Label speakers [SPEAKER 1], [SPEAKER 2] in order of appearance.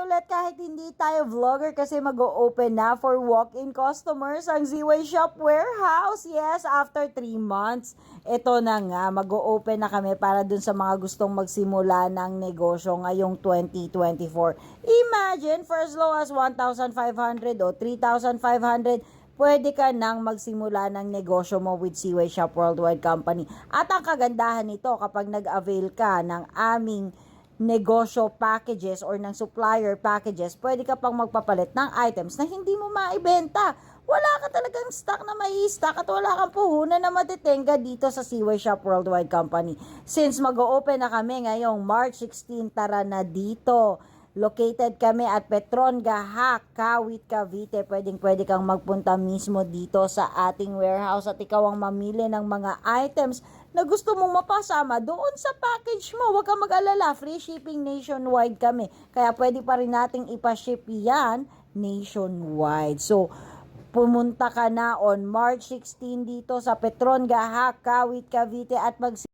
[SPEAKER 1] tayo ulit kahit hindi tayo vlogger kasi mag-o-open na for walk-in customers ang Z-Way Shop Warehouse. Yes, after 3 months, ito na nga, mag-o-open na kami para dun sa mga gustong magsimula ng negosyo ngayong 2024. Imagine, for as low as 1,500 o 3,500, pwede ka nang magsimula ng negosyo mo with Z-Way Shop Worldwide Company. At ang kagandahan nito kapag nag-avail ka ng aming negosyo packages or ng supplier packages, pwede ka pang magpapalit ng items na hindi mo maibenta. Wala ka talagang stock na may stock at wala kang puhunan na matitenga dito sa Z-Way Shop Worldwide Company. Since mag-o-open na kami ngayong March 16, tara na dito. Located kami at Petron Gaha, Kawit, Cavite. Pwedeng-pwede kang magpunta mismo dito sa ating warehouse at ikaw ang mamili ng mga items na gusto mong mapasama doon sa package mo. Huwag kang mag-alala, free shipping nationwide kami. Kaya pwede pa rin nating ipaship yan nationwide. So, pumunta ka na on March 16 dito sa Petron Gaha, Kawit, Cavite at